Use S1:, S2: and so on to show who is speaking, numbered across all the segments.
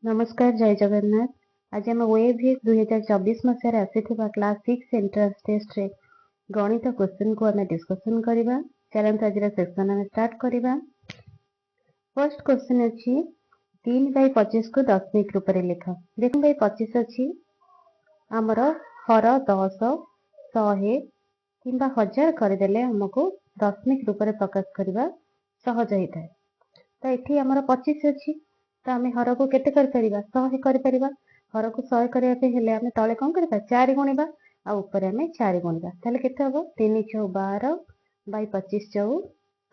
S1: नमस्कार जय जगन्नाथ। आज आम ओएवीएस 2024 मसीह आसीथिबा क्लास 6 एंट्रेंस टेस्ट रे गणित क्वेश्चन को आम डिस्कशन करबा। चलंतु आज सेक्शन आम स्टार्ट करबा। फर्स्ट क्वेश्चन अछि 3/25 को दशमिक रूप में लिख। देखो भाई 25 अछि आमर हर 10 100 किंबा 1000 करदेले हमको दशमिक रूप में प्रकाश करबा सहज होता है। तो ये आमर 25 अछि तो आम हर को केते कर परिबा 100 कर परिबा। हर को 100 करबा पे हेले आम तळे कोन करबा 4 गुणिबा आ ऊपर आम 4 गुणिबा ताले केते हबो 3 × 12 / 25 =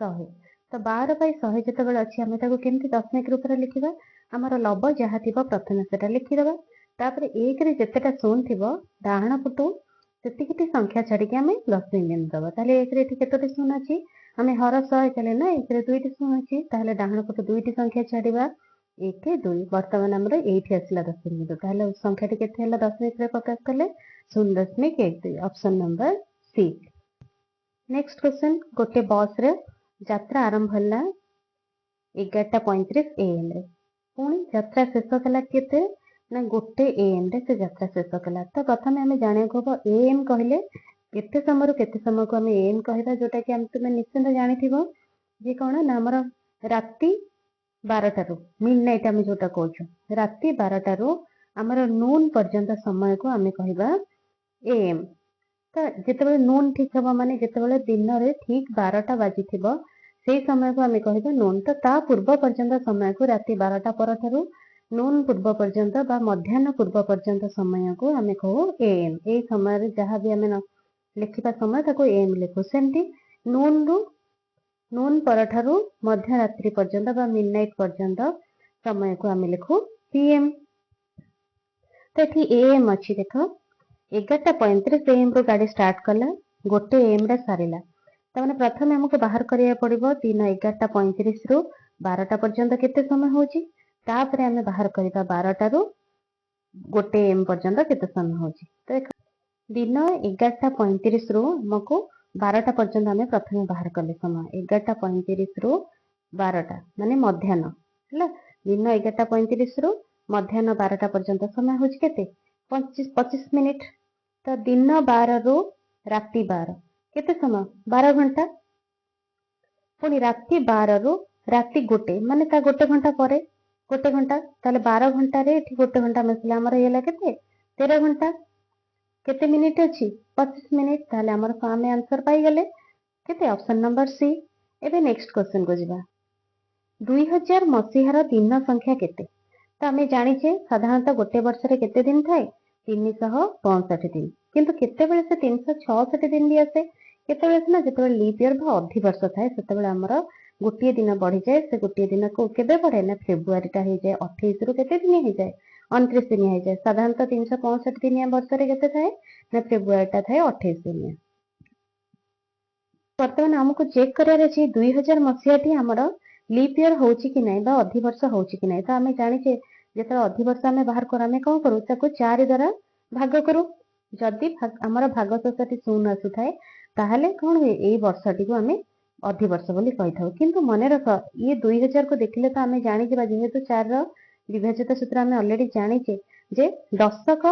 S1: 100। तो 12 / 100 जते बेले अछि आम ताको केमति दशमिक रूप रे लिखिबा। हमर लब जहा थिबो प्रथमे सेटा लिखि देबा। तापर 1 रे जतेटा शून्य थिबो डाहण पटु सेतिकिटी संख्या छाडी के आम दशमिक बिंदु दबा। ताले 1 रे केतोटी शून्य अछि आम हर 100 कले ना 1 रे 2टी शून्य अछि ताले डाहण पटु 2टी संख्या छाडीबा 1 2। वर्तमान आमर एठी आसला दशमिक बिंदु ताले संख्याटी केते हला दशमिक रे प्रकाश कले 0.12 option number C. Next question गोटे बस रे यात्रा आरंभ हला 11:35 AM रे पुणी यात्रा शेष कला केते ना गोटे AM रे से यात्रा शेष कला। तो प्रथमे हमें जाने को हबो AM कहले केते समय रो केते समय को हमें AM कहबा जोटा कि हम तुमे निश्चित जानिथिबो जे कोन ना हमर राती 12 रु मिडनाइट आम जोटा कहूँ राति 12 रु आमर नून पर्यंत समय को आम कहबा AM। तो जिते नून ठीक हम माने जिते दिन रे ठीक 12टा बाजी थिबो से समय को आम कहबा नून। तो ता पूर्व पर्यंत समय को राति 12टा पर थारु नून पूर्व पर्यंत बा मध्याह्न पूर्व पर्यंत समय को आम कहू AM। ए समय रे जहाँ भी आम लिखिबा समय ताको AM लिखु। सेमती नून रु नून पर ठारू मध्य रात्रि पर्यंत बा मिडनाइट पर्यंत समय को आम लिखु PM। तो ये AM अच्छी देख 11:35 AM रो गाड़ी स्टार्ट कला गोटे AM रे सारिला। तमाने प्रथम हमको बाहर करिया पड़िबो दिन 11:35 रु 12टा पर्यंत केते समय होची तापरे हमें बाहर करिबा 12टा रु गोटे AM पर्यंत केते समय होची। तो दिन 11:35 रु हमको 12टा पर्यंत आम प्रथम बाहर कले समय 11:35 रु 12टा माने मध्याह्न है दिन 11:35 रु मध्याह्न 12टा पर्यंत समय होची केते 25 मिनिट। तो दिन 12 रु राति 12 केते समय 12 घंटा। पुणी राति 12 रु राति गोटे माने ता गोटे घंटा परे गोटे घंटा ताले 12 घंटा रे एठी गोटे घंटा मिसला हमर हेला केते 13 घंटा केते मिनिट अछि 25 मिनिट। ताले हमर आमे आंसर पाई गेले केते ऑप्शन नंबर सी। एबे नेक्स्ट क्वेश्चन को जिबा 2000 मसीहार दिन संख्या केते। तो आमे जानि छे साधारणतः गोटे वर्ष रे केते दिन थाए 365 दिन किंतु केते बेले से 366 दिन भी आसे केते बेले ना जेते बेले लीप ईयर बा अधि वर्ष थाए सेते बेले हमर गोटे दिन बढ़ी जाए। से गोटे दिन को केबे बढ़े ना फेब्रुआरी टा हे जाए 28 रु केते दिन हे जाए 29 दिन हे जाए। साधारणतः 365 दिन वर्ष रे केते थाए ना फेब्रुआरी टा थाए 28 दिन। वर्तमान हमको चेक करियार अछि 2000 मसीहाटी हमर लीप ईयर होची कि नै बा अधि वर्ष होची कि नै। तो आमे जानि छे जेते अधि वर्ष आमे बाहर कर आमे कोन करू ताको 4 द्वारा भाग करू। जदि हमर भाग शेषटी 0 आसु थाए ताहले कोन होय एई वर्षटी को आमे अधि वर्ष बोली कहि थाउ। किंतु मने रख ये 2000 को देखिले तो आमे जानि जेबा जेहेतु 4 रो विभाज्यता सूत्र आमे ऑलरेडी जानि छे जे दशक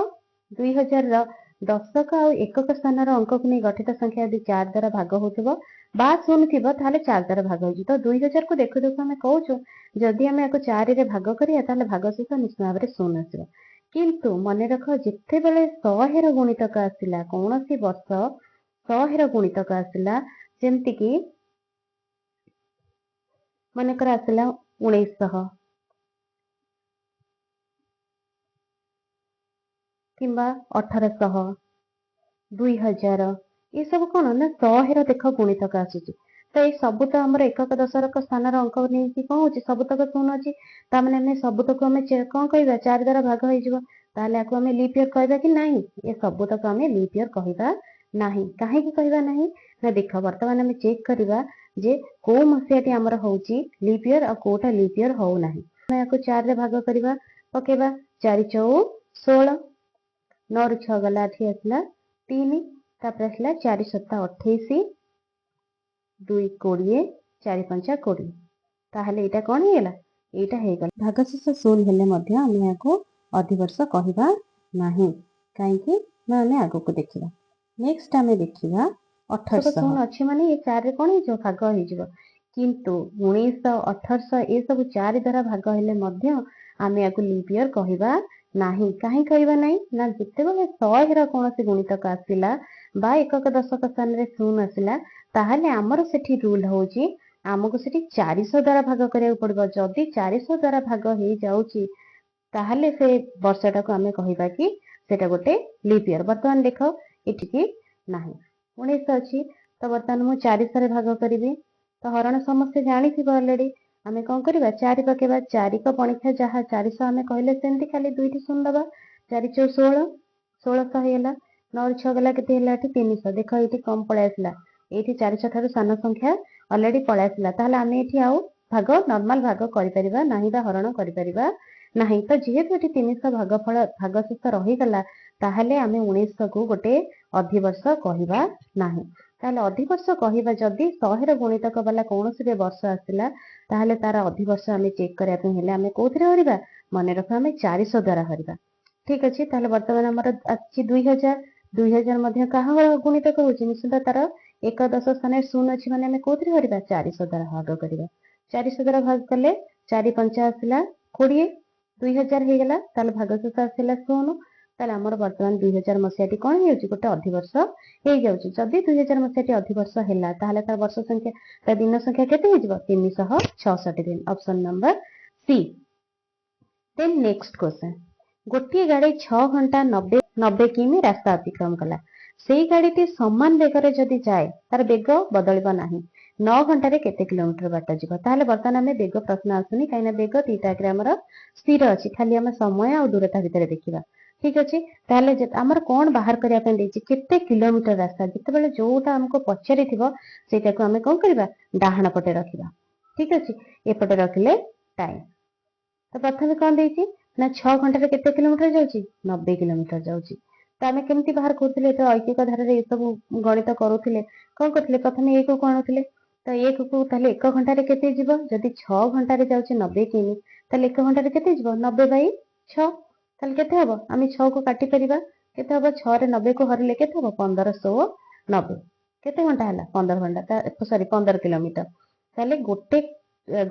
S1: 2000 रो दशक आ एकक स्थान रो अंक को नै गठित संख्या यदि 4 द्वारा भाग होथिबो बा 0 थिबो ताहले 4 द्वारा भाग होजी। तो 2000 को देखु देखु आमे कहूछु जदि आमे एको 4 रे भाग करिया ताहले भाग शेष निश्चित भाव रे 0 आसीबो। किंतु मने रख जिते बेले 100 रो गुणितक आसिला कोनोसी वर्ष 100 रो गुणितक आसिला जेमति कि मने कर आसिला 1900 किंबा 1800 2000 ये सब कोन ना 100 रो देख गुणितक आसुची। तो ये सब तो हमर एकक दशरक स्थान रो अंक नै कि कोन होची सब तक 0 अछि ता माने हमें सब तक हमें कोन कहबा 4 द्वारा भाग होई जिवो ताले आको हमें लीप ईयर कहबा कि नाही ये सब तक हमें लीप ईयर कहबा नाही। काहे कि कहबा नाही ना देख वर्तमान हमें चेक करबा जे को मसियाटी हमर होची लीप ईयर आ कोटा लीप ईयर हो नाही। हमें आको 4 रे भाग करबा पकेबा 4 4 16 9 रु 6 गला आठी आसला 3 तापर आसला 4 7 28 2 20 4 5 20 ताहले एटा कोन हेला ଏଇଟା ହେଇଗଲା। ଭାଗଶେଷ ଶୂନ ହେଲେ ମଧ୍ୟ ଆମେ ଏହାକୁ ଅଧିବର୍ଷ କହିବା ନାହିଁ। କାହିଁକି ନା ଆମେ ଆଗକୁ ଦେଖିବା। ନେକ୍ସଟ ଆମେ ଦେଖିବା 1800 ଶୂନ ଅଛି ମାନେ ଏ 4ରେ କ'ଣ ହେଇଯିବ ଭାଗ ହେଇଯିବ। କିନ୍ତୁ 1900 1800 ଏସବୁ 4 ଦ୍ୱାରା ଭାଗ ହେଲେ ମଧ୍ୟ ଆମେ ୟାକୁ ଲିପ୍ ଇୟର କହିବା ନାହିଁ। କାହିଁ କହିବା ନାହିଁ ନା ଯେତେବେଳେ 100ର କୌଣସି ଗୁଣିତକ ଆସିଲା ବା ଏକକ ଦଶକ ସ୍ଥାନରେ ଶୂନ ଆସିଲା ତାହେଲେ ଆମର ସେଠି ରୁଲ ହଉଛି ଆମକୁ ସେଠି 400 ଦ୍ୱାରା ଭାଗ କରିବାକୁ ପଡିବ। ଯଦି 400 ଦ୍ୱାରା ଭାଗ ହେଇଯାଉଛି ତାହେଲେ ସେ ବର୍ଷଟାକୁ ଆମେ କହିବା କି ସେଟା ଗୋଟେ ଲିପ୍ ଇୟର। ବର୍ତ୍ତମାନ ଦେଖ ଏଠିକି ନାହିଁ 1900 ଅଛି ତ ବର୍ତ୍ତମାନ ମୁଁ 400ରେ ଭାଗ କରିବି। ତ ହରଣ ସମସ୍ତେ ଜାଣିଥିବ ଅଲରେଡି। ଆମେ କ'ଣ କରିବା 4 ପକେଇବା। 4କ ପଣିକ୍ଷା ଯାହା 400 ଆମେ କହିଲେ ସେମିତି ଖାଲି 2ଟି ଶୂନ ଦବା। 4 ଚଉ 16 1600 ହେଇଗଲା। 9 6 ଗଲା କେତେ ହେଲା ଏଠି 300। ଦେଖ ଏଇଠି କମ ପଳେଇ ଆସିଲା। ଏଇଠି 400 ଠାରୁ ସାନ ସଂଖ୍ୟା ଅଲରେଡି ପଳେଇ ଆସିଲା। ତାହେଲେ ଆମେ ଏଠି ଆଉ ଭାଗ ନର୍ମାଲ ଭାଗ କରିପାରିବା ନାହିଁ ବା ହରଣ କରିପାରିବା ନାହିଁ। ତ ଯେହେତୁ ଏଠି 300 ଭାଗଶେଷ ରହିଗଲା ତାହେଲେ ଆମେ 1900କୁ ଗୋଟେ ଅଧିବର୍ଷ କହିବା ନାହିଁ। ତାହେଲେ ଅଧିବର୍ଷ କହିବା ଯଦି 100ର ଗୁଣିତକ ବାଲା କୌଣସି ବି ବର୍ଷ ଆସିଲା ତାହେଲେ ତାର ଅଧିବର୍ଷ ଆମେ ଚେକ୍ କରିବା ପାଇଁ ହେଲେ ଆମେ କୋଉଥିରେ ହରିବା? ମନେ ରଖ ଆମେ 400 ଦ୍ୱାରା ହରିବା। ଠିକ ଅଛି। ତାହେଲେ ବର୍ତ୍ତମାନ ଆମର ଅଛି 2000। 2000 ମଧ୍ୟ କାହା ଗୁଣିତକ ହଉଛି? ନିଶ୍ଚିତ ତାର ଏକଦଶ ସ୍ଥାନରେ ଶୂନ ଅଛି ମାନେ ଆମେ କୋଉଥିରେ ହରିବା? 400 ଦ୍ୱାରା ଭାଗ କରିବା। 400 ଦ୍ୱାରା ଭାଗ କଲେ 4 5 ଆସିଲା 20 2000 ହେଇଗଲା। ତାହେଲେ ଭାଗଶେଷ ଆସିଲା ଶୂନ। ତାହେଲେ ଆମର ବର୍ତ୍ତମାନ 2000 ମସିହାଟି କ'ଣ ହେଇଯାଉଛି? ଗୋଟେ ଅଧିବର୍ଷ ହେଇଯାଉଛି। ଯଦି 2000 ମସିହାଟି ଅଧିବର୍ଷ ହେଲା ତାହେଲେ ତାର ବର୍ଷ ସଂଖ୍ୟା ତା ଦିନ ସଂଖ୍ୟା କେତେ ହେଇଯିବ? 366 ଦିନ। Option number C. Then next question. ଗୋଟିଏ ଗାଡି 6 ଘଣ୍ଟା 90 କିମି ରାସ୍ତା ଅତିକ୍ରମ କଲା। ସେଇ ଗାଡିଟି ସମାନ ବେଗରେ ଯଦି ଯାଏ ତାର ବେଗ ବଦଳିବ ନାହିଁ। 9 ଘଣ୍ଟାରେ କେତେ କିଲୋମିଟର ବାଟ ଯିବ? ତାହେଲେ ବର୍ତ୍ତମାନ ଆମେ ବେଗ ପ୍ରଶ୍ନ ଆସୁନି କାହିଁକିନା ବେଗ ଦିଟା ଆଗରେ ଆମର ସ୍ଥିର ଅଛି। ଖାଲି ଆମେ ସମୟ ଆଉ ଦୂରତା ଭିତରେ ଦେଖିବା। ଠିକ ଅଛି। ତାହେଲେ ଆମର କ'ଣ ବାହାର କରିବା ପାଇଁ ଦେଇଛି? କେତେ କିଲୋମିଟର ରାସ୍ତା। ଯେତେବେଳେ ଯୋଉଟା ଆମକୁ ପଚାରିଥିବ ସେଇଟାକୁ ଆମେ କ'ଣ କରିବା? ଡାହାଣ ପଟେ ରଖିବା। ଠିକ ଅଛି। ଏପଟେ ରଖିଲେ ଟାଇମ। ତ ପ୍ରଥମେ କ'ଣ ଦେଇଛି ନା 6 ଘଣ୍ଟାରେ କେତେ କିଲୋମିଟର ଯାଉଛି? 90 କିଲୋମିଟର ଯାଉଛି। ତ ଆମେ କେମିତି ବାହାର କରୁଥିଲେ? ତ ଐକିକ ଧାରାରେ ଏସବୁ ଗଣିତ କରୁଥିଲେ କ'ଣ କରୁଥିଲେ? ପ୍ରଥମେ 1 କୁ ଆଣୁଥିଲେ। ତ 1 କୁ ତାହେଲେ 1 ଘଣ୍ଟାରେ କେତେ ଯିବ? ଯଦି 6 ଘଣ୍ଟାରେ ଯାଉଛି 90 କିମି ତାହେଲେ 1 ଘଣ୍ଟାରେ କେତେ ଯିବ? 90/6। ତାହେଲେ କେତେ ହବ? ଆମେ 6 କୁ କାଟି ପାରିବା। କେତେ ହବ? 6ରେ 90 କୁ ହରିଲେ କେତେ ହବ? 1590। କେତେ ଘଣ୍ଟା ହେଲା? 15 ଘଣ୍ଟା। ସରି 15 କିଲୋମିଟର। ତାହେଲେ ଗୋଟେ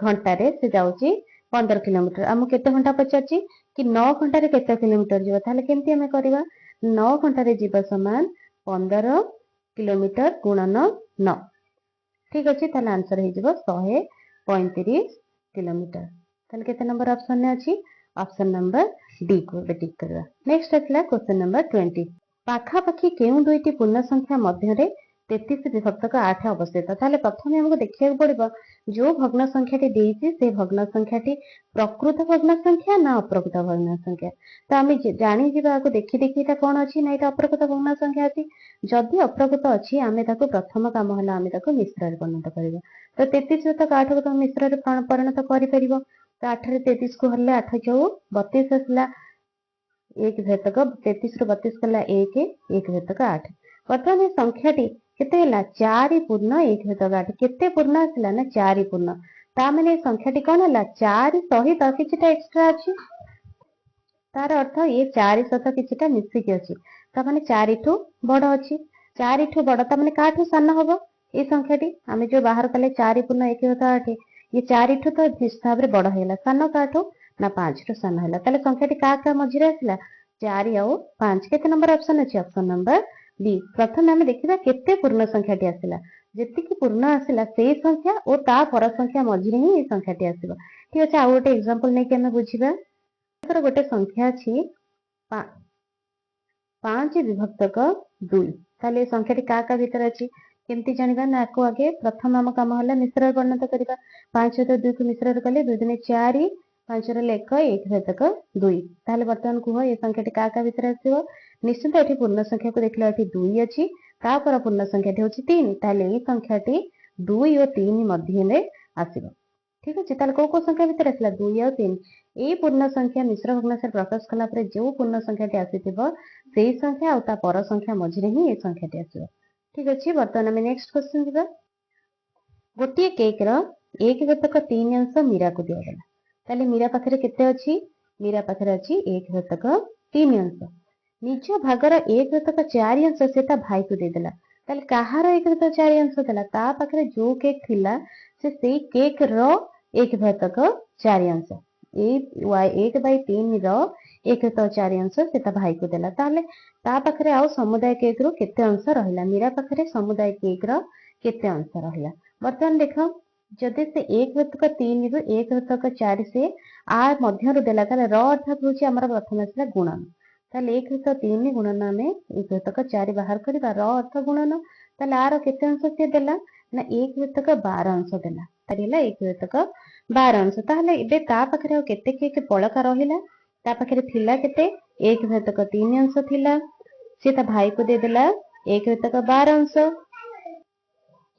S1: ଘଣ୍ଟାରେ ସେ ଯାଉଛି 15 କିଲୋମିଟର। ଆମକୁ କେତେ ଘଣ୍ଟା ପଚାରିଛି କି 9 ଘଣ୍ଟାରେ କେତେ କିଲୋମିଟର ଯିବ? ତାହେଲେ କେମିତି ଆମେ କରିବା? 9 ଘଣ୍ଟାରେ ଯିବା ସମାନ 15 କିଲୋମିଟର ଗୁଣନ 9। ଠିକ ଅଛି। ତାହେଲେ ଆନ୍ସର ହେଇଯିବ 135 କିଲୋମିଟର। ତାହେଲେ କେତେ ନମ୍ବର ଅପସନରେ ଅଛି? ଅପସନ ନମ୍ବର ଡି କୁ ଏବେ ଟିକ୍ କରିବା। ନେକ୍ସଟ ଆସିଲା କ୍ୱେଶ୍ଚନ ନମ୍ବର 20। ପାଖାପାଖି କେଉଁ ଦୁଇଟି ପୂର୍ଣ୍ଣ ସଂଖ୍ୟା ମଧ୍ୟରେ 33 ବିଭକ୍ତକ 8 ଅବସ୍ଥିତ? ତାହେଲେ ପ୍ରଥମେ ଆମକୁ ଦେଖିବାକୁ ପଡିବ ଯୋଉ ଭଗ୍ନ ସଂଖ୍ୟାଟି ଦେଇଛି ସେ ଭଗ୍ନ ସଂଖ୍ୟାଟି ପ୍ରକୃତ ଭଗ୍ନ ସଂଖ୍ୟା ନା ଅପ୍ରକୃତ ଭଗ୍ନ ସଂଖ୍ୟା। ତ ଆମେ ଜାଣିଯିବା ଆକୁ ଦେଖି ଏଇଟା କ'ଣ ଅଛି ନା ଏଇଟା ଅପ୍ରକୃତ ଭଗ୍ନ ସଂଖ୍ୟା ଅଛି। ଯଦି ଅପ୍ରକୃତ ଅଛି ଆମେ ତାକୁ ପ୍ରଥମ କାମ ହେଲା ଆମେ ତାକୁ ମିଶ୍ରରେ ପରିଣତ କରିବା। ତ 33 ବିଭକ୍ତକ 8କୁ ତମେ ମିଶ୍ରରେ ପରିଣତ କରିପାରିବ। ତ 8ରେ 33 କୁ ହରିଲେ 8 ଚଉ 32 ଆସିଲା। 1 ବିଭକ୍ତକ 33 ରୁ 32 କଲା 1 ବିଭକ୍ତକ 8। ବର୍ତ୍ତମାନ ଏ ସଂଖ୍ୟାଟି କେତେ ହେଲା? 4 ପୂର୍ଣ୍ଣ 1 ବିଭକ୍ତକ 8। କେତେ ପୂର୍ଣ୍ଣ ଆସିଲା ନା 4 ପୂର୍ଣ୍ଣ। ତା ମାନେ ଏ ସଂଖ୍ୟାଟି କ'ଣ ହେଲା? 4 ସହିତ କିଛିଟା ଏକ୍ସଟ୍ରା ଅଛି। ତାର ଅର୍ଥ ଏ 4 ସହିତ କିଛିଟା ମିଶିକି ଅଛି। ତା ମାନେ 4 ଠୁ ବଡ ଅଛି। 4 ଠୁ ବଡ ତା ମାନେ କାଠୁ ସାନ ହବ ଏ ସଂଖ୍ୟାଟି। ଆମେ ଯୋଉ ବାହାର କଲେ 4 ପୂର୍ଣ୍ଣ 1 ବିଭକ୍ତକ 8 ये 4 ଠୁ ତ ନିଶ୍ଚିତ ଭାବରେ ବଡ ହେଇଗଲା। ସାନ କାଠୁ ନା 5 ଠୁ ସାନ ହେଲା। ତାହେଲେ ସଂଖ୍ୟାଟି କାହା ମଝିରେ ଆସିଲା? 4 ଆଉ 5। କେତେ ନମ୍ବର ଅପସନ ଅଛି? Option number D. ପ୍ରଥମେ ଆମେ ଦେଖିବା କେତେ ପୂର୍ଣ୍ଣ ସଂଖ୍ୟାଟି ଆସିଲା। ଯେତିକି ପୂର୍ଣ୍ଣ ଆସିଲା ସେଇ ସଂଖ୍ୟା ଓ ତା ପର ସଂଖ୍ୟା ମଝିରେ ହିଁ ଏଇ ସଂଖ୍ୟାଟି ଆସିବ। ଠିକ ଅଛି। ଆଉ ଗୋଟେ ଏକ୍ସାମ୍ପଲ ନେଇକି ଆମେ ବୁଝିବା। ଗୋଟେ ସଂଖ୍ୟା ଅଛି 5 ବିଭକ୍ତକ 2। ତାହେଲେ ଏ ସଂଖ୍ୟାଟି କାହା ଭିତରେ ଅଛି? କେମିତି ଜାଣିବା ନା ଆକୁ ଆଗେ ପ୍ରଥମ ଆମ କାମ ହେଲା ମିଶ୍ରରେ ପରିଣତ କରିବା। 5 ସହିତ 2 କୁ ମିଶ୍ରରେ କଲେ 2 ଦୁନେ 4 5 ରହିଲେ 1 ବିଭକ୍ତକ 2। ତାହେଲେ ବର୍ତ୍ତମାନ କୁହ ଏ ସଂଖ୍ୟାଟି କାହା ଭିତରେ ଆସିବ? ନିଶ୍ଚିତ ଏଠି ପୂର୍ଣ୍ଣ ସଂଖ୍ୟାକୁ ଦେଖିଲା ଏଠି 2 ଅଛି। ତାପରେ ପୂର୍ଣ୍ଣ ସଂଖ୍ୟାଟି ହେଉଛି 3। ତାହେଲେ ଏଇ ସଂଖ୍ୟାଟି 2 ଓ 3 ମଧ୍ୟରେ ଆସିବ। ଠିକ ଅଛି। ତାହେଲେ କୋଉ ସଂଖ୍ୟା ଭିତରେ ଆସିଲା? 2 ଆଉ 3। ଏଇ ପୂର୍ଣ୍ଣ ସଂଖ୍ୟା ମିଶ୍ର ଭଗ୍ନାଂଶରେ ପ୍ରକାଶ କଲା ପରେ ଯୋଉ ପୂର୍ଣ୍ଣ ସଂଖ୍ୟାଟି ଆସିଥିବ ସେଇ ସଂଖ୍ୟା ଆଉ ତା ପର ସଂଖ୍ୟା ମଝିରେ ହିଁ ଏଇ ସଂଖ୍ୟାଟି ଆସିବ। ଠିକ ଅଛି। ବର୍ତ୍ତମାନ ଆମେ ନେକ୍ସଟ କ୍ୱେଶ୍ଚନ ଯିବା। ଗୋଟିଏ କେକ୍ ର 1 ବିଭକ୍ତକ 3 ଅଂଶ ମୀରାକୁ ଦିଆଗଲା। ତ ताले मीरा पाखरे केते अछि मीरा पाखरे अछि 1/3 अंश निज भागर 1/4 अंश से ता भाई को दे देला ताले कहार 1/4 अंश देला ता पाखरे जो केक थिला से केक रो 1/4 अंश 1/3 रो 1/4 अंश से ता भाई को देला ताले ता पाखरे आउ समुदाय केक रो केते अंश रहिला मीरा पाखरे समुदाय केक रो केते अंश रहिला वर्तमान देखो जदि से 1/3 रु 1/4 से आ मध्य देला ताले र अर्थात होची हमर प्रथम आसला गुणन ताले 1/3 गुणन आमे 1/4 बाहर करबा र अर्थ गुणन ताले आर केते अंश से देला ना 1/12 अंश देला तारेला 1/12 अंश ताले एबे ता पाखरे केते केक बळका रहिला ता पाखरे थिला केते 1/3 अंश थिला से ता भाई को दे देला 1/12 अंश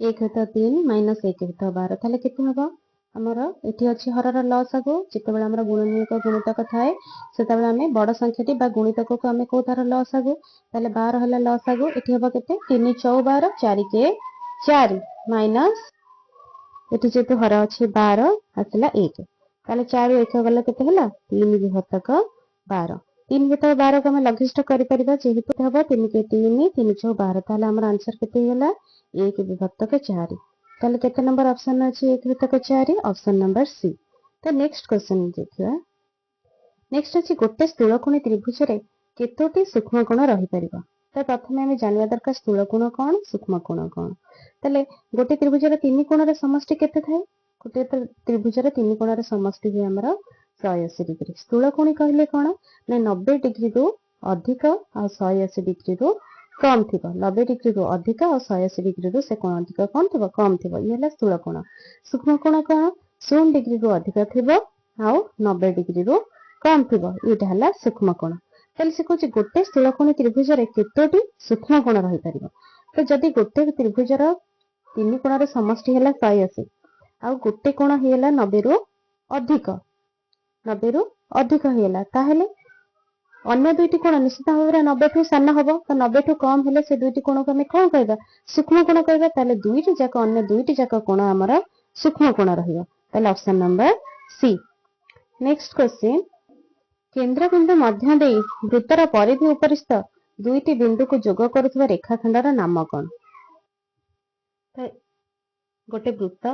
S1: 1/3 माइनस 1/12 ताले केते हबो हमर एठी अछि हरर लसागु जेतेबेला हमर गुणनीयक गुणितक थाए सेतेबेला हमें बड़ संख्याटी बा गुणितक को हमें को तार लसागु ताले 12 हला लसागु एठी हबो केते 3 4 12 4 के 4 माइनस एठी जेतु हर अछि 12 आसला 1 ताले 4 1 गला केते हला 3/12 3/12 को हमें लघिष्ठ करि परिबा जेहेतु हबो 3 के 3 3 6 12 ताले हमर आंसर केते हला 1/4 ताले केते नंबर ऑप्शन अछि 1/4 ऑप्शन नंबर सी तो नेक्स्ट क्वेश्चन देखिबा नेक्स्ट अछि गोटे स्थूलकोणी त्रिभुज रे केतोटी सूक्ष्म कोण रहि परिबा तो प्रथम हमें जानवा दरकार स्थूलकोण कोन सूक्ष्म कोण कोन ताले गोटे त्रिभुज रे तीन कोण रे समष्टि केते थाए गोटे त्रिभुज रे तीन कोण रे समष्टि हे हमर 180 डिग्री स्थूलकोणी कहले कोन ना 90 डिग्री रु अधिक आ 180 डिग्री रु कम थिबो 90 डिग्री रु अधिक और 180 डिग्री रु से कोण अधिक कम थिबो ये हला स्थूल कोण सूक्ष्म कोण कोन 0 डिग्री रु अधिक थिबो आ 90 डिग्री रु कम थिबो एटा हला सूक्ष्म कोण ताले से कहूची गोटे स्थूलकोणी त्रिभुज रे केतोटी सूक्ष्म कोण रहि परिबो तो जदी गोटे त्रिभुज रो तीन कोण रे समष्टि हला 180 आ गोटे कोण हेला 90 रु अधिक हेला ताहेले अन्य दुईटी कोण निश्चित भाव में 90 ठू सान हम तो 90 ठू कम हेले से दुईटी कोण को हमें कौन कहबा सूक्ष्म कोण कहबा ताले दुईटी जाक अन्य दुईटी जाक कोण हमर सूक्ष्म कोण रहिबो ताले option number C next question केंद्र बिंदु मध्य देई वृत्तर परिधि उपरिस्थ दुईटी बिंदु को जोग करुवा रेखाखंडर नाम कोन गोटे वृत्त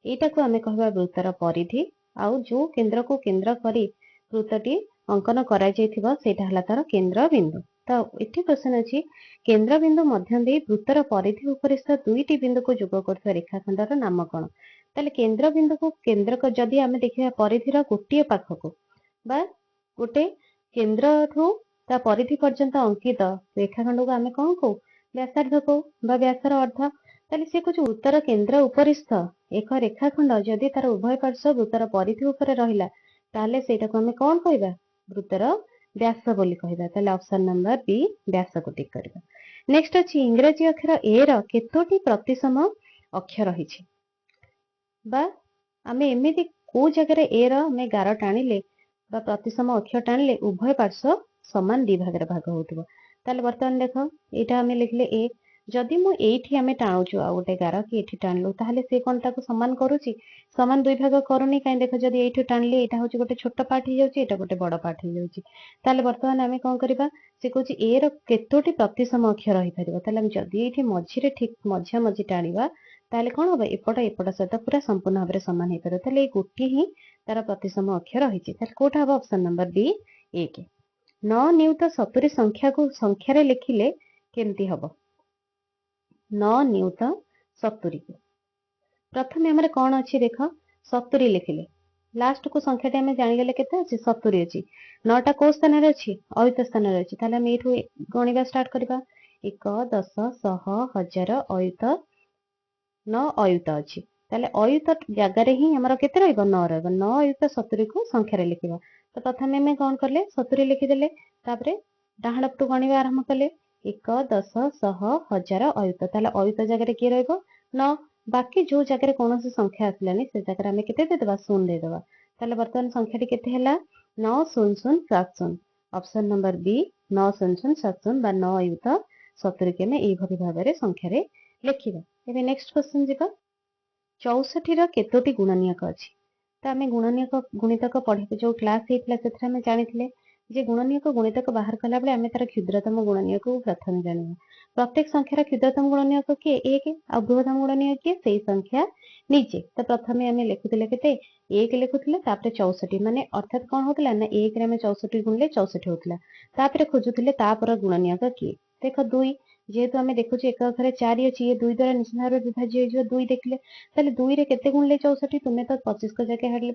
S1: एटा को हमें कहबा वृत्तर परिधि आउ जो केंद्र को केंद्र करी वृत्तटी अंकन करा जायथिबा सेटा हला तार केंद्र बिंदु तो एठी क्वेश्चन अछि केंद्र बिंदु मध्य देई वृत्तर परिधि उपरिस्थ दुईटी बिंदु को जोग करुवा रेखाखंडर नाम कोन ताले केंद्र बिंदु को केंद्र को जदी हमें देखिबा परिधिर गोटिए पाखको बा गोटे केंद्र ठू ता परिधि पर्यंत अंकित रेखाखंड को हमें कोन को व्यासार्ध को बा व्यासर अर्ध ताले से कुछ वृत्तर केंद्र उपरिस्थ एक रेखाखंड जदी तार उभय पार्श्व वृत्तर परिधि ऊपर रहिला ताले सेटा को हमें कोन कहबा वृत्तर व्यास बोली कहबा ताले ऑप्शन नंबर बी व्यास को टिक करबा नेक्स्ट अछि इंग्रजी अक्षर ए रो केतोटी प्रतिसम अक्षर रहिछि बा हमें एमिति को जगह रे ए रो हमें गार टाणिले बा प्रतिसम अक्षर टाणिले उभय पार्श्व समान दि भाग रे भाग होतबो ताले वर्तमान देखो एटा हमें लिखले ए जदि मु एठी हमें टाणुछु आ गोटे गार कि एठी टाणलु ताहले से कोन ताको समान करूची समान दुई भाग करूनी काई देखो जदि एठी टाणली एटा होची गोटे छोट पार्ट हे जाउची एटा गोटे बड़ पार्ट हे जाउची ताले वर्तमान हमें कोन करबा से कहूची ए रो केतोटी प्रतिसम अक्षर रहि परिबो ताले हम जदि एठी मझी रे ठीक मझा मझी टाणीबा ताले कोन होबा एपट सहित पूरा संपूर्ण भाबरे समान हे परबो ताले गोटी ही तार प्रतिसम अक्षर रहिची ताले कोठा होबा ऑप्शन नंबर बी 1 9 नियुत 70 संख्या को संख्या रे लिखिले केमती हबो 9 नियुत 70 को प्रथम हमरे कोन अछि देख 70 लिखिले लास्ट को संख्याटी हमें जानि गेले केते अछि 70 अछि 9 टा को स्थान रे अछि अयुत स्थान रे अछि ताले हम एठू गणिबा स्टार्ट करबा 1 10 100 1000 अयुत 9 अयुत अछि ताले अयुत जगह रे ही हमर केते रहइबो 9 रहइबो 9 अयुत 70 को संख्या रे लिखिबा तो प्रथम हमें कोन करले 70 लिखि देले तापरे डाहण पटु गणिबा आरंभ कले 1 10 100 1000 अयुत ताले अयुत जगह रे के रहइबो 9 बाकी जो जगह रे कोनोसी संख्या आसलानी से जगह हमें केते दे देबा 0 दे देबा ताले वर्तमान संख्याटी केते हला 90070 ऑप्शन नंबर बी 90070 बा 9 अयुत 70 के में एई भली भाबरे संख्या रे लिखिबा एबे नेक्स्ट क्वेश्चन जिबा 64 रो केतोटी गुणनीयक अछि तो आम गुणनीयक गुणितक पढ़े जो क्लास होता से आम जानी जे गुणनीयक गुणितक बाहर कला बेले आम तार क्षुद्रतम गुणनीयक को प्रथम जाना प्रत्येक संख्यार क्षुद्रतम गुणनीयक किए एक आ बृहत्तम गुणनीयक किए से संख्या निजे तो प्रथम आम लिखुले के एक लिखुले 64 माने अर्थात कौन होता ना एक 64 गुणिले 64 होता खोजुले गुणनीयक किए देख दुई जेहेतु आम देखुचे एक घरे 4 अच्छी ये दुई द्वारा निश्चित भाव विभाज्य हो दुई देखिले ताले दुई रे केते गुणिले 64 तुम्हें तो 25 को जगह हेडले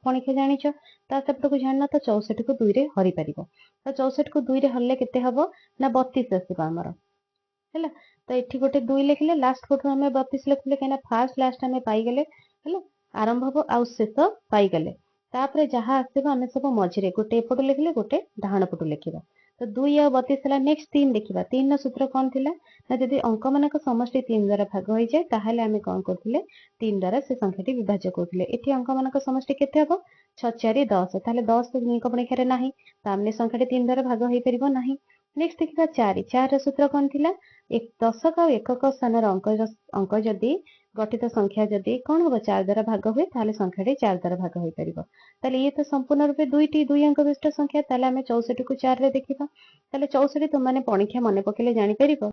S1: पणिखे जानिछ ता सेपट को जानना तो 64 को दुई रे हरि परिबो तो 64 को दुई रे हरले केते हबो ना 32 आसीबो हमर हैला तो एठी गोटे दुई लिखले लास्ट कोठो हमें 32 लिखले कहिना फास्ट लास्ट हमें पाई गेले हैला आरंभ हबो आ शेष पाई गेले तापरे जहा आसीबो हमें सब मझिरे गोटे एपटो लिखले गोटे डाहाण पटो लिखिबा तो 2 आ 32 हला नेक्स्ट 3 देखिबा 3 रा सूत्र कोन थिला ना जदि अंक मानक समष्टि 3 द्वारा भाग होई जाय ताहाले हमें कोन करथिले 3 द्वारा से संख्याटी विभाज्य करथिले एठी अंक मानक समष्टि केते हबो 6 4 10 ताहाले 10 तो अंक पणिखारे नाही तामने संख्याटी 3 द्वारा भाग होई परिबो नाही नेक्स्ट देखिबा 4 4 रा सूत्र कोन थिला एक दशक और एकक स्थान अंक जदि गठित संख्या जदि कौन हम 4 द्वारा भाग हुए ताले संख्याटी 4 द्वारा भाग हो परिबो ताले ये तो संपूर्ण रूपे दुईटी दुई अंक विशिष्ट संख्या ताले आमे 64 को 4 रे देखिबा ताले 64 तुम माने पणिख्या मने पकेले जानि परिबो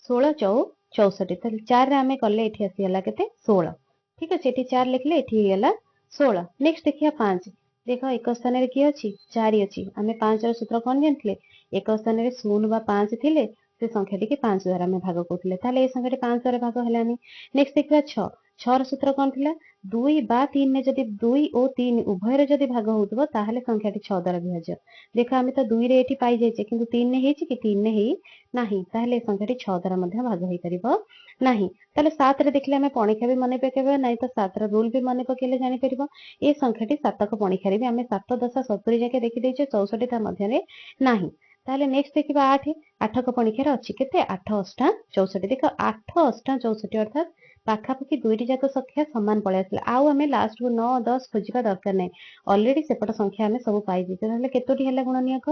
S1: 16 चौ 64 ताले 4 रे आमे कले एठी आसी हला केते 16 ठीक अछि एठी 4 लिखले एठी हला 16 नेक्स्ट देखिया 5 देखो एक स्थान रे की अछि 4 अछि आमे 5 रा सूत्र कोन जानथिले एक स्थान रे 0 बा 5 थिले से संख्याटी के 5 द्वारा में भाग करथिले ताले ए संख्याटी 5 द्वारा भाग हेलानी नेक्स्ट देखिबा 6 6 रा सूत्र कोन थिला 2 बा 3 ने जदि 2 और 3 उभय रे जदि भाग होतबो ताहाले संख्याटी 6 द्वारा विभाज्य देखो आमे तो 2 रे एठी पाई जायचे किंतु 3 ने हेछि कि 3 ने हेई नाही ताहाले संख्याटी 6 द्वारा मध्ये भाग होई परिबो नाही ताले 7 रे देखले आमे पणिखा भी मने पकेबे नाही तो 7 रा रूल भी मने पकेले जानि परिबो ए संख्याटी 7 को पणिखा रे भी आमे 7 10 70 जाके देखि देइछे 64 ता मध्ये रे नाही ताले नेक्स्ट देखिबा 8 8 को पणिखारे अछि केते 8 अष्टा 64 देखो 8 अष्टा 64 अर्थात पाखापाखि दुईटी जाक संख्या समान पळे आसला आउ हमें लास्ट को 9 10 खोजिबा दरकार नै ऑलरेडी सेपट संख्या हमें सब पाई जेते ताले केतोटी हला गुणनीयक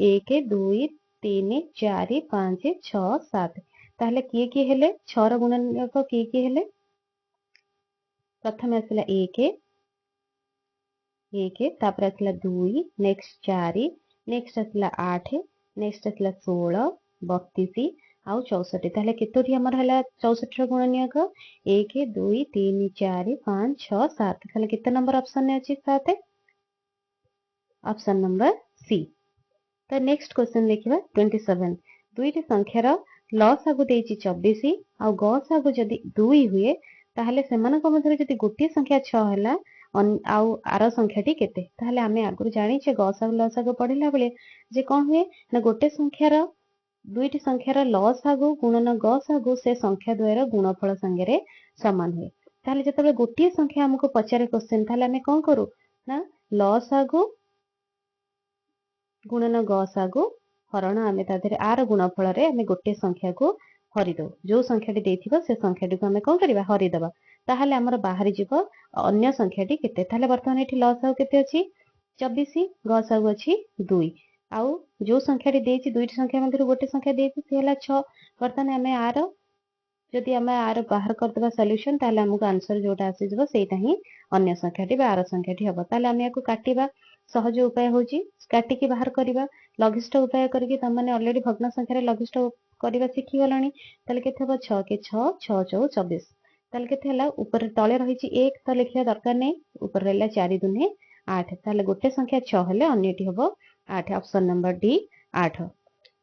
S1: 1 2 3 4 5 6 7 ताले किए हेले 6 रो गुणनीयक किए हेले प्रथम आसला 1 1 तापर आसला 2 नेक्स्ट 4 नेक्स्ट आसला 8 नेक्स्ट आसला 16 32 आउ 64 ताले केतोटी हमर हला 64 रो गुणनीयक 1 2 3 4 5 6 7 ताले केते नंबर ऑप्शन ने अछि 7 ऑप्शन नंबर सी तो नेक्स्ट क्वेश्चन देखिबा 27 दुईटी संख्यार लॉस आगु देछि 24 आ गॉस आगु जदि 2 हुए ताहले सेमानक मध्यरे जदि गोटे संख्या 6 हला आउ आर संख्याटी केते ताहले आमे आगु जानिछे गॉस आगु लॉस आगु पढिला बेले जे कोन हुए ना गोटे संख्यार दुईटी संख्यार लॉस आगु गुणन गॉस आगु से संख्या द्वयर गुणफल संगे समान हुए ताहले जतबे गोटे संख्या हमको पचारे क्वेश्चन ताहले आमे कोन करू ना लॉस आगु गुणन गॉस आगु हरण आमे ताधरे आर गुणफल रे आमे गोटे संख्या को हरि दो जो संख्याटी देथिबो से संख्याटी को आमे कोन करिबा हरि दबा ताहले हमर बाहरी जीव अन्य संख्याटी केते ताहले वर्तमान एठी लॉस आगु केते अछि 24 गॉस आगु अछि 2 आउ जो संख्याटी देछि दुईटी संख्या मध्ये गोटे संख्या देछि से हला 6 वर्तमान आमे आर जदि आमे आर बाहर कर देबा सॉल्यूशन ताहले हमको आंसर जोटा आसी जबो सेटा ही अन्य संख्याटी बा आर संख्याटी हबो ताहले आमे याको काटिबा सहज उपाय होची काटी के बाहर करिबा लघिष्ठ उपाय करके त माने ऑलरेडी भग्न संख्या रे लघिष्ठ करिबा सिखि गलणी ताले केते हबो 6 के 6 6 4 24 ताले केते हला ऊपर तळे रहिची 1 त लिखिया दरकार नै ऊपर रहला 4 दुने 8 ताले गोटे संख्या 6 हले अन्यटी हबो 8 ऑप्शन नंबर डी 8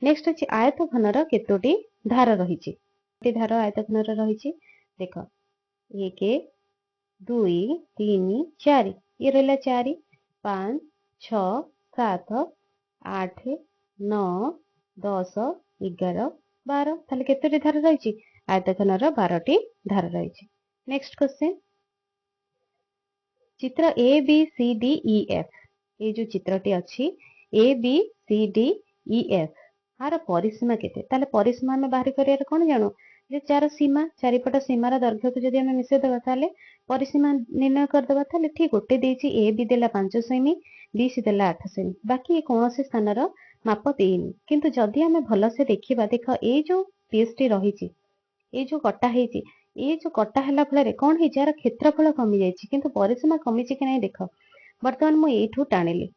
S1: नेक्स्ट अछि आयत घनर केतोटी धार रहिची ती धार आयत घनर रहिची देखो 1 2 3 4 ये रहला 4 5 6 7 8 9 10 11 12 ताले केतोटी धार रहिची आयतघनर 12 टी धार रहिची नेक्स्ट क्वेश्चन चित्र A B C D E F ये जो चित्रटी अछि A B C D E F हार परिसीमा केते ताले परिसीमा में बाहर करियर कोन जानो जे चार सीमा चारिपट सीमार दैर्घ्य को जदि हम मिसे देबा ताले परिसीमा निर्णय कर देबा ताले ठीक गोटे देछि ए बी देला 5 सेमी बी सी देला 8 सेमी बाकी कोनोसी स्थानर माप देइनी किंतु जदि हम भलो से देखिबा देखो ए जो पीएसटी रहिछि ए जो कटा हेछि ये जो कटा हला फल कौन है यार क्षेत्रफल कमी जाइए किंतु परिसीमा कमी कि नहीं देख बर्तमान मुझे टाणिली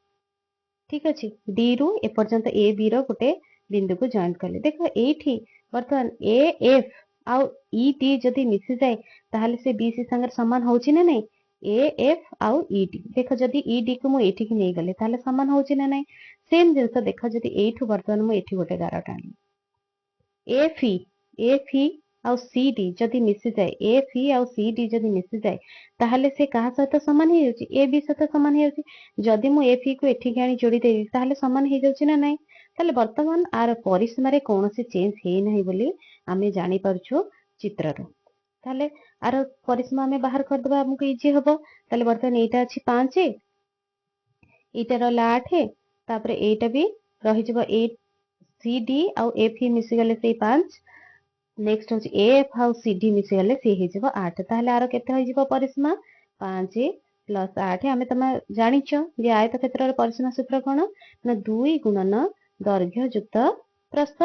S1: ठीक अच्छे डी रु एपर्यंत ए बी रोटे बिंदु को जॉइंट कले देख ये बर्तमान ए एफ आउ ई टी जदि मिसी जाए ताहले से बी सी संगे सामान होची ना नहीं ए एफ आउ ई टी देख जदि ई डी को मुझे एठी नहीं गले ताहले सामान होची ना नहीं सेम जिनस देख जदि एठू बर्तमान मुझे गोटे गार टाणी ए फी आउ सी डी जदि मिसी जाए ए फी आउ सी डी जदि मिसी जाए ताहले से कहा सहित सामान हो जाउची ए बी सहित सामान हो जाउची जदि मु ए फी को एठी आनी जोड़ी देबी ताहले सामान हो जाउची ना नहीं ताहले वर्तमान आर परिसीमा रे कोनोसी चेंज हे नहीं बोली आमे जानि परछु चित्र रो ताहले आर परिसीमा आमे बाहर कर देबा हमको इजी हबो ताहले वर्तमान एटा अछि 5 एटा रो 8 तापर एटा भी रहि जबो 8 सी डी आउ एफ ही मिसी गले से 5 नेक्स्ट होची ए एफ आउ सी डी मिसी गले से हे जबो 8 ताहले आरो केते होई जबो परिसीमा 5 प्लस 8 आमे तमे जानिचो जे आयत क्षेत्र रे परिसीमा सूत्र कोन ना 2 गुणन दैर्घ्य युक्त प्रस्थ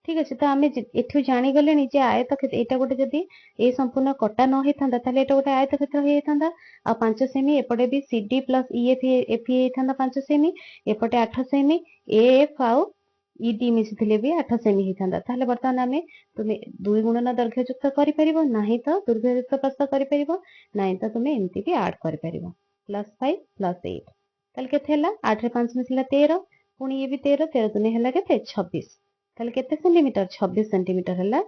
S1: ठीक अच्छे तो आम एठू जानी गले जे आयत क्षेत्र एटा गोटे जदि ए संपूर्ण कटा न होता ताले एटा गोटे आयत क्षेत्र होता आ 5 सेमी एपटे भी C D plus E F होता 5 सेमी एपटे 8 सेमी ए एफ आउ ई डी मिसी भी 8 सेमी होता ताहले बर्तमान आम तुम 2 गुणन दैर्घ्य युक्त कर नहीं तो दीर्घ युक्त प्रस्थ कर नहीं तो तुम एमती भी आड कर प्लस 5 प्लस 8 ताहले केते हला 8 रे 5 मिसला 13 पुणी ये भी 13 13 दुने हला केते 26 ताहले केते सेंटीमीटर 26 सेंटीमीटर हला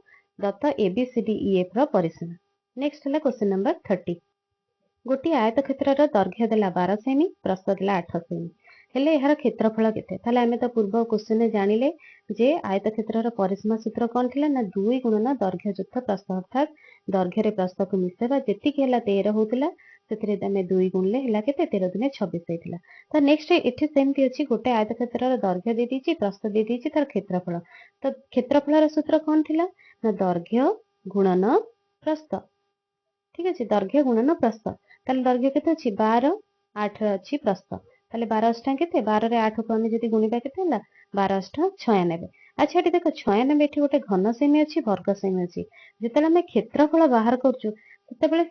S1: दत्त एबीसीडी ईएफ रो परिसीमा नेक्स्ट हला क्वेश्चन नंबर 30 गोटी आयत क्षेत्र रो दैर्घ्य देला 12 सेमी प्रस्थ देला 8 सेमी हेले एहार क्षेत्रफल केते ताहले हमें तो पूर्व क्वेश्चन में जानिले जे आयत क्षेत्र रो परिसीमा सूत्र कोन थिला ना 2 गुणन दैर्घ्य युक्त प्रस्थ अर्थात दैर्घ्य रे प्रस्थ को मिसेबा जेति के हला 13 होतला सेतरे हमें 2 गुणले हला केते 13 दुने 26 हेतिला तो नेक्स्ट एठी सेमती अछि गोटे आयत क्षेत्र रो दैर्घ्य दे दीची प्रस्थ दे दीची तार क्षेत्रफल तो क्षेत्रफल रो सूत्र कोन थिला ना दैर्घ्य गुणन प्रस्थ ठीक अछि दैर्घ्य गुणन प्रस्थ ताले दैर्घ्य केते अछि 12 8 रे अछि प्रस्थ ताले 12 अष्टा केते 12 रे 8 को हम जदि गुणिबा केते हला 12 अष्टा 96 अच्छा एठी देखो 96 एठी गोटे घन सेमी अछि वर्ग सेमी अछि जेतले हम क्षेत्रफल बाहर करछु तेतबेले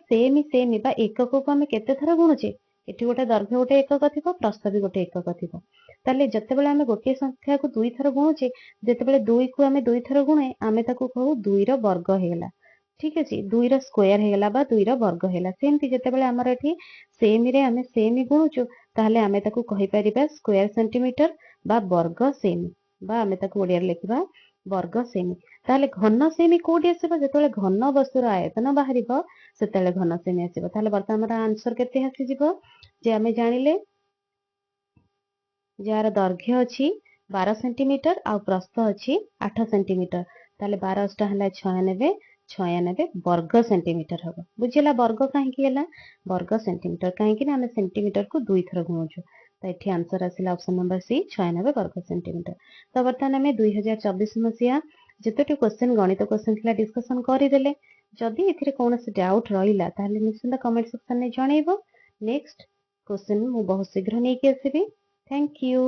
S1: सेमी बा एकक को हम केते थरा गुणुचे एठी गोटे दैर्घ्य गोटे एकक थिबो प्रस्थ भी गोटे एकक थिबो ताले जतेबेले हम गोटे संख्या को दुई थर गुणुचे जतेबेले 2 को हम दुई थर गुणे आमे ताको कहू 2 रो वर्ग हेला ठीक अछि 2 रो स्क्वायर हेला बा 2 रो वर्ग हेला सेमति जतेबेले हमर एठी सेमी रे हम सेमी गुणुचु ताहले आमे ताको कहि परिबा स्क्वायर सेंटीमीटर बा वर्ग सेमी बा आमे ताको ओडिया लिखबा वर्ग सेमी ताहले घन सेमी कोडी आसीबो जतेबेले घन वस्तुर आयतन बाहरिबो सेतेले घन सेमी आसीबो ताहले बर्तमान हमर आंसर केते आसी जिवो जे आमे जानिले जार दैर्घ्य अछि 12 सेंटीमीटर आ प्रस्थ अछि 8 सेंटीमीटर ताहले 12 अष्टा हला 96 वर्ग सेंटीमीटर हबो बुझिला वर्ग काहे कि हला वर्ग सेंटीमीटर काहे कि हम सेंटीमीटर को दुई थर गुणुछु तो एठी आंसर आसिला ऑप्शन नंबर सी 96 वर्ग सेंटीमीटर तो बर्तमान हमें 2024 मसिया जतटू क्वेश्चन गणित क्वेश्चन थिला डिस्कशन करि देले जदि एथिरे कोनोसी डाउट रहिला ताहले निश्चित कमेंट सेक्शन में जणैबो नेक्स्ट क्वेश्चन मु बहुत शीघ्र नै के आसीबी थैंक यू।